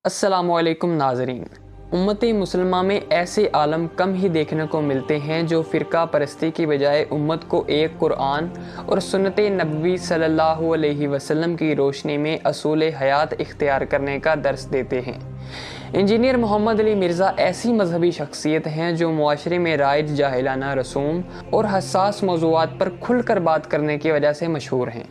अस्सलामु अलैकुम नाज़रीन। उम्मती मुसलमा में ऐसे आलम कम ही देखने को मिलते हैं जो फ़िरका परस्ती की बजाय उम्मत को एक कुरान और सुन्नत नबवी सल्लल्लाहु अलैहि वसल्लम की रोशनी में असूल हयात इख्तियार करने का दर्स देते हैं। इंजीनियर मोहम्मद अली मिर्ज़ा ऐसी मजहबी शख्सियत हैं जो मुआशरे में राइज जाहिलाना रसूम और हसास मौज़ूआत पर खुलकर बात करने की वजह से मशहूर हैं।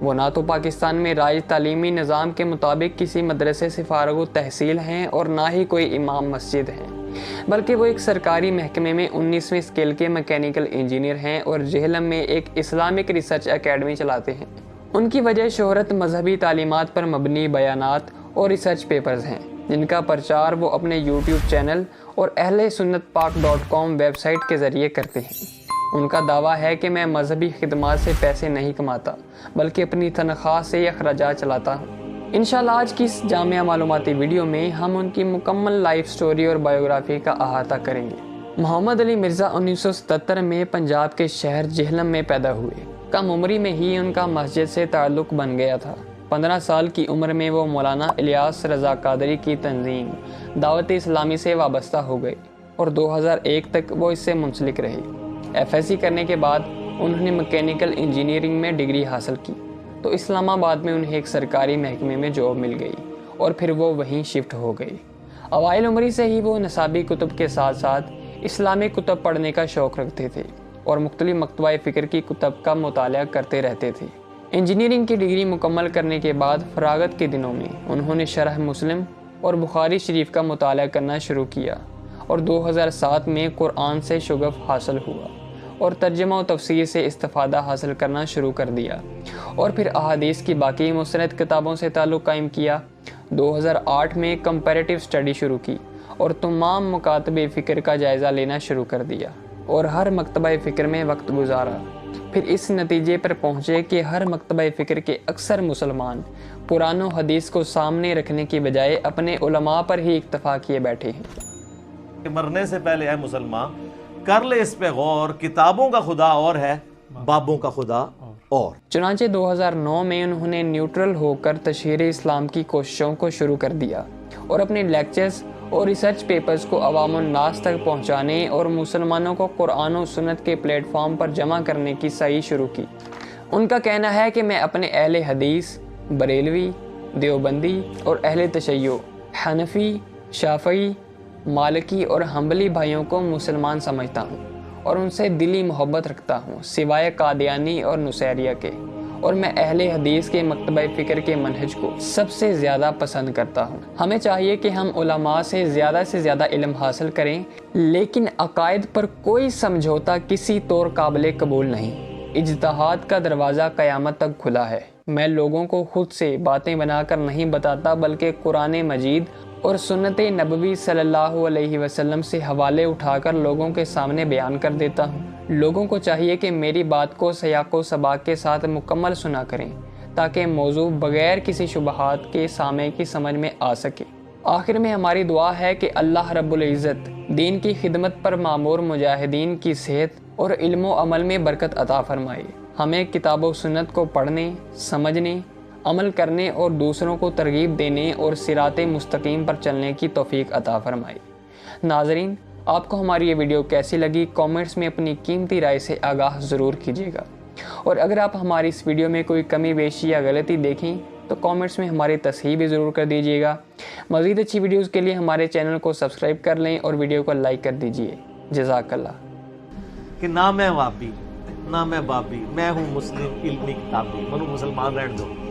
वो ना तो पाकिस्तान में राइज तालीमी निज़ाम के मुताबिक किसी मदरसे से फ़ारिग तहसील हैं और ना ही कोई इमाम मस्जिद हैं, बल्कि वो एक सरकारी महकमे में 19वीं स्केल के मैकेनिकल इंजीनियर हैं और जेहलम में एक इस्लामिक रिसर्च एकेडमी चलाते हैं। उनकी वजह शोहरत मजहबी तालीमात पर मबनी बयानात और रिसर्च पेपर्स हैं, जिनका प्रचार वो अपने यूट्यूब चैनल और ahlesunnatpak.com वेबसाइट के ज़रिए करते हैं। उनका दावा है कि मैं मजहबी खिदमात से पैसे नहीं कमाता, बल्कि अपनी तनख्वाह से अखराजात चलाता हूँ। इंशाल्लाह आज की इस जामिया मालूमाती वीडियो में हम उनकी मुकम्मल लाइफ स्टोरी और बायोग्राफी का अहाता करेंगे। मोहम्मद अली मिर्ज़ा 1977 में पंजाब के शहर जेहलम में पैदा हुए। कम उम्री में ही उनका मस्जिद से ताल्लुक़ बन गया था। 15 साल की उम्र में वो मौलाना इलियास रज़ा कादरी की तंजीम दावत इस्लामी से वाबस्ता हो गए और 2001 तक वो इससे मुंसलिक रहे। एफएससी करने के बाद उन्होंने मैकेनिकल इंजीनियरिंग में डिग्री हासिल की तो इस्लामाबाद में उन्हें एक सरकारी महकमे में जॉब मिल गई और फिर वो वहीं शिफ्ट हो गई। अवाइल उम्री से ही वो नसाबी कुतुब के साथ साथ इस्लामिक कुतुब पढ़ने का शौक़ रखते थे और मुख्तलिफ मकतबा फ़िक्र की कुतुब का मुताला करते रहते थे। इंजीनियरिंग की डिग्री मुकम्मल करने के बाद फरागत के दिनों में उन्होंने शरह मुस्लिम और बुखारी शरीफ का मुताला करना शुरू किया और 2007 में कुरान से शुगफ हासिल हुआ और तर्जमा और तफसीर से इस्तिफ़ादा हासिल करना शुरू कर दिया और फिर अहादीस की बाकी मुस्तनद किताबों से ताल्लुक़ कायम किया। 2008 में कंपैरेटिव स्टडी शुरू की और तमाम मुकातबे फ़िक्र का जायज़ा लेना शुरू कर दिया और हर मकतबा फ़िक्र में वक्त गुजारा। फिर इस नतीजे पर पहुँचे कि हर मकतबा फ़िक्र के अक्सर मुसलमान कुरान और हदीस को सामने रखने की बजाय अपने उलमा पर ही इक्तफ़ा किए बैठे हैं। मरने से पहले है मुसलमान कर ले इस पे गौर, किताबों का खुदा और है, बाबों का खुदा और। चुनांचे 2009 में उन्होंने न्यूट्रल होकर तशहीर इस्लाम की कोशिशों को शुरू कर दिया और अपने लेक्चर्स और रिसर्च पेपर्स को अवामुन नास तक पहुंचाने और मुसलमानों को कुरान और सुन्नत के प्लेटफॉर्म पर जमा करने की सही शुरू की। उनका कहना है कि मैं अपने अहले हदीस, बरेलवी, देवबंदी और अहले तशय्यो, हनफी, शाफई, मालिकी और हम्बली भाइयों को मुसलमान समझता हूँ और उनसे दिली मोहब्बत रखता हूँ सिवाय कादियानी और नुसैरिया के, और मैं अहले हदीस के मकतबा फ़िक्र के मनहज को सबसे ज़्यादा पसंद करता हूँ। हमें चाहिए कि हम उलमा से ज़्यादा इल्म हासिल करें, लेकिन अकायद पर कोई समझौता किसी तौर काबिल कबूल नहीं। इज्तिहाद का दरवाज़ा क़यामत तक खुला है। मैं लोगों को खुद से बातें बनाकर नहीं बताता, बल्कि कुरान मजीद और सुन्नत नबवी सल्लल्लाहु अलैहि वसल्लम से हवाले उठाकर लोगों के सामने बयान कर देता हूँ। लोगों को चाहिए कि मेरी बात को सयाको सबाक के साथ मुकम्मल सुना करें ताकि मौजू बगैर किसी शुबहात के सामे की समझ में आ सके। आखिर में हमारी दुआ है कि अल्लाह रब्बुल इज़्ज़त दीन की खिदमत पर मामूर मुजाहिदीन की सेहत और इल्म अमल में बरकत अता फरमाए। हमें किताब व सुन्नत को पढ़ने, समझने, अमल करने और दूसरों को तरगीब देने और सिराते मुस्तकीम पर चलने की तौफीक अता फरमाए। नाज़रीन, आपको हमारी ये वीडियो कैसी लगी कमेंट्स में अपनी कीमती राय से आगाह ज़रूर कीजिएगा, और अगर आप हमारी इस वीडियो में कोई कमी बेशी या गलती देखें तो कमेंट्स में हमारी तस्हीह भी ज़रूर कर दीजिएगा। मज़ीद अच्छी वीडियोज़ के लिए हमारे चैनल को सब्सक्राइब कर लें और वीडियो को लाइक कर दीजिए। जज़ाकल्लाह। कि ना मैं वाबी ना मैं बाबी, मैं हूँ मुस्लिम इल्मी किताबी, मनु मुसलमान रहने दो।